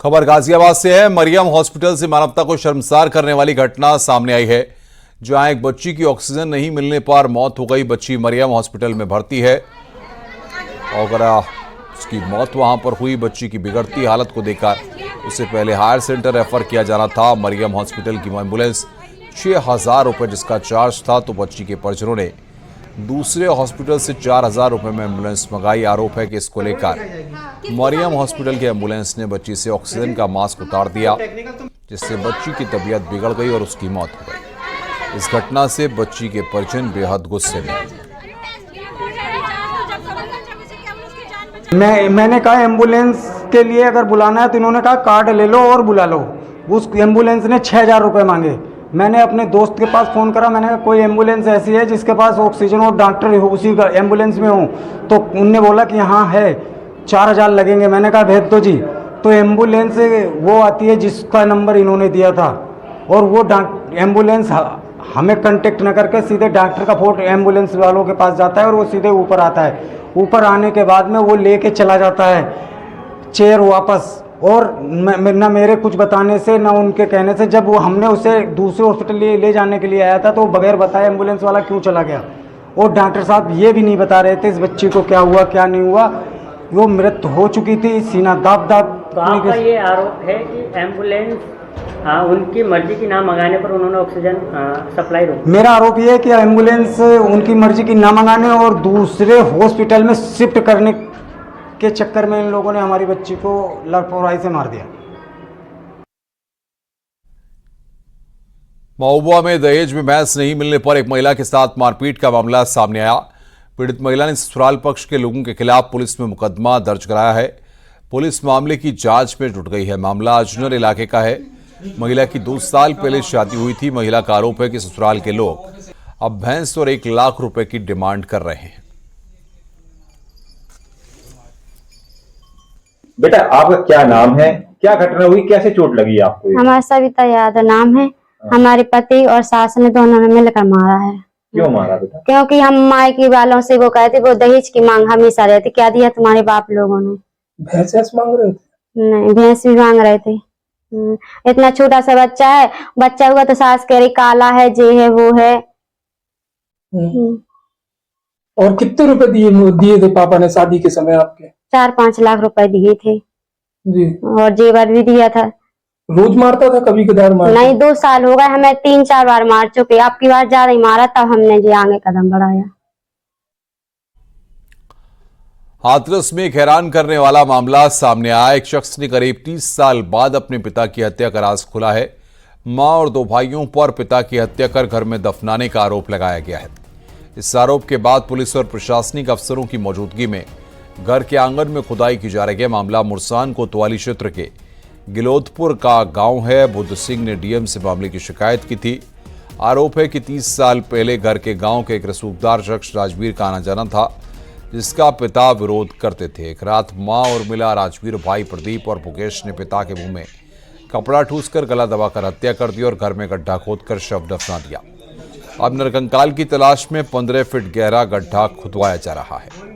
खबर गाजियाबाद से है। मरियम हॉस्पिटल से मानवता को शर्मसार करने वाली घटना सामने आई है, जहां एक बच्ची की ऑक्सीजन नहीं मिलने पर मौत हो गई। बच्ची मरियम हॉस्पिटल में भर्ती है और उसकी मौत वहां पर हुई। बच्ची की बिगड़ती हालत को देखकर उसे पहले हायर सेंटर रेफर किया जाना था। मरियम हॉस्पिटल की एम्बुलेंस 6,000 रुपये जिसका चार्ज था, तो बच्ची के परिजनों ने दूसरे हॉस्पिटल से 4,000 रुपये में एम्बुलेंस मंगाई। आरोप है कि इसको लेकर मरियम हॉस्पिटल के एम्बुलेंस ने बच्ची से ऑक्सीजन का मास्क उतार दिया, जिससे बच्ची की तबीयत बिगड़ गई और उसकी मौत हो गई। इस घटना से बच्ची के परिजन बेहद गुस्से में। मैंने कहा एम्बुलेंस के लिए अगर बुलाना है तो इन्होंने कहा कार्ड ले लो और बुला लो। उस एम्बुलेंस ने 6,000 रुपये मांगे। मैंने अपने दोस्त के पास फ़ोन करा, मैंने कहा कोई एम्बुलेंस ऐसी है जिसके पास ऑक्सीजन और डॉक्टर हो उसी का एम्बुलेंस में हो, तो उनने बोला कि हाँ है, 4,000 लगेंगे। मैंने कहा भेज दो जी। तो एम्बुलेंस वो आती है जिसका नंबर इन्होंने दिया था, और वो एम्बुलेंस हमें कांटेक्ट न करके सीधे डॉक्टर का फोन एम्बुलेंस वालों के पास जाता है और वो सीधे ऊपर आता है। ऊपर आने के बाद में वो लेके चला जाता है चेयर वापस, और ना मेरे कुछ बताने से ना उनके कहने से। जब वो हमने उसे दूसरे हॉस्पिटल ले जाने के लिए आया था, तो बगैर बताए एम्बुलेंस वाला क्यों चला गया। और डॉक्टर साहब ये भी नहीं बता रहे थे इस बच्ची को क्या हुआ क्या नहीं हुआ। वो मृत हो चुकी थी, सीना दाब दाब। तो आपका ये आरोप है कि एम्बुलेंस उनकी मर्जी की ना मंगाने पर उन्होंने ऑक्सीजन सप्लाई रोक। मेरा आरोप ये है कि एम्बुलेंस उनकी मर्जी की ना मंगाने और दूसरे हॉस्पिटल में शिफ्ट करने के चक्कर में इन लोगों ने हमारी बच्ची को लापरवाही से मार दिया। महोबा में दहेज में भैंस नहीं मिलने पर एक महिला के साथ मारपीट का मामला सामने आया। पीड़ित महिला ने ससुराल पक्ष के लोगों के खिलाफ पुलिस में मुकदमा दर्ज कराया है। पुलिस मामले की जांच में जुट गई है। मामला अजनर इलाके का है। महिला की 2 साल पहले शादी हुई थी। महिला का आरोप है कि ससुराल के लोग अब भैंस और 1 लाख रुपए की डिमांड कर रहे हैं। बेटा आपका क्या नाम है, क्या घटना हुई, कैसे चोट लगी आपको? हमारा सविता यादव नाम है। हमारे पति और सास ने दोनों ने मिलकर मारा है। क्यों मारा बेटा? क्योंकि हम मायके वालों से वो कहते वो दहेज की मांग हमेशा रहती। क्या दिया तुम्हारे बाप लोगों ने? भैंस मांग रहे थे? नहीं, भैंस भी मांग रहे थे। इतना छोटा सा बच्चा है, बच्चा हुआ तो सास कह रही काला है, जे है वो है। और कितने रुपए दिए थे पापा ने शादी के समय आपके? 4-5 लाख रुपए दिए थे जी। और जेवर भी दिया था। रोज मारता था, कभी कदार मारता? नहीं, 2 साल हो गए, हमें 3-4 बार मार चुके। आपकी बार ज्यादा ही मारा, तब हमने जी आगे कदम बढ़ाया। हाथरस में एक हैरान करने वाला मामला सामने आया। एक शख्स ने करीब 30 साल बाद अपने पिता की हत्या का राज खुला है। मां और 2 भाइयों पर पिता की हत्या कर घर में दफनाने का आरोप लगाया गया है। इस आरोप के बाद पुलिस और प्रशासनिक अफसरों की मौजूदगी में घर के आंगन में खुदाई की जा रही है। मामला मुरसान कोतवाली क्षेत्र के गिलोदपुर का गांव है। बुद्ध सिंह ने डीएम से मामले की शिकायत की थी। आरोप है कि 30 साल पहले घर के गांव के एक रसूखदार शख्स राजवीर का आना जाना था, जिसका पिता विरोध करते थे। एक रात मां और मिला राजवीर भाई प्रदीप और मुकेश ने पिता के मुंह में कपड़ा ठूसकर गला दबाकर हत्या कर दी और घर में गड्ढा खोदकर शव दफना दिया। अब नरकंकाल की तलाश में 15 फीट गहरा गड्ढा खुदवाया जा रहा है।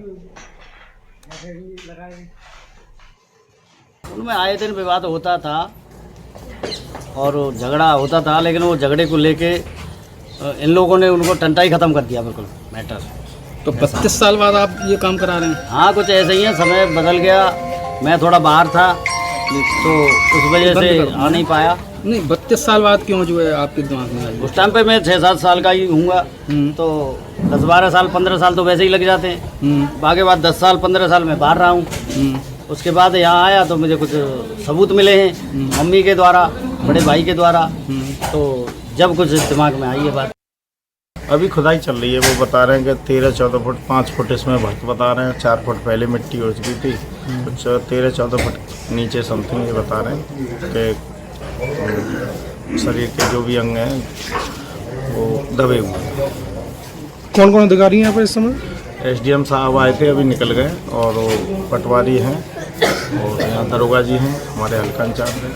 उनमें आए दिन विवाद होता था और झगड़ा होता था, लेकिन वो झगड़े को लेके इन लोगों ने उनको टंटाई खत्म कर दिया बिल्कुल मैटर। तो 32 साल बाद आप ये काम करा रहे हैं? हाँ, कुछ ऐसे ही है, समय बदल गया। मैं थोड़ा बाहर था तो उस वजह से आ नहीं पाया। नहीं, 32 साल बाद क्यों जो है आपके दिमाग में आई? उस टाइम पे मैं 6-7 साल का ही हूँगा, तो 10-12 साल 15 साल तो वैसे ही लग जाते हैं। बाकी बाद 10 साल 15 साल मैं बाहर रहा हूँ। उसके बाद यहाँ आया तो मुझे कुछ सबूत मिले हैं मम्मी के द्वारा, बड़े भाई के द्वारा। तो जब कुछ दिमाग में आई है बात। अभी खुदाई चल रही है। वो बता रहे हैं कि 13-14 फुट 5 फुट इसमें भर्त बता रहे हैं। 4 फुट पहले मिट्टी हो चुकी थी, कुछ 13-14 फुट नीचे समथिंग ये बता रहे हैं कि शरीर के जो भी अंग हैं वो दबे हुए हैं। कौन कौन अधिकारी हैं यहाँ पर इस समय? एसडीएम साहब आए थे, अभी निकल गए, और वो पटवारी हैं और यहाँ दरोगा जी हैं, हमारे हल्का इंचार्ज हैं।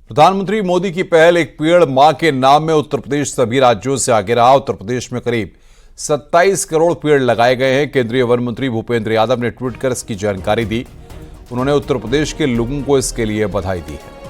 प्रधानमंत्री मोदी की पहल एक पेड़ मां के नाम में उत्तर प्रदेश सभी राज्यों से आगे रहा। उत्तर प्रदेश में करीब 27 करोड़ पेड़ लगाए गए हैं। केंद्रीय वन मंत्री भूपेंद्र यादव ने ट्वीट कर इसकी जानकारी दी। उन्होंने उत्तर प्रदेश के लोगों को इसके लिए बधाई दी है।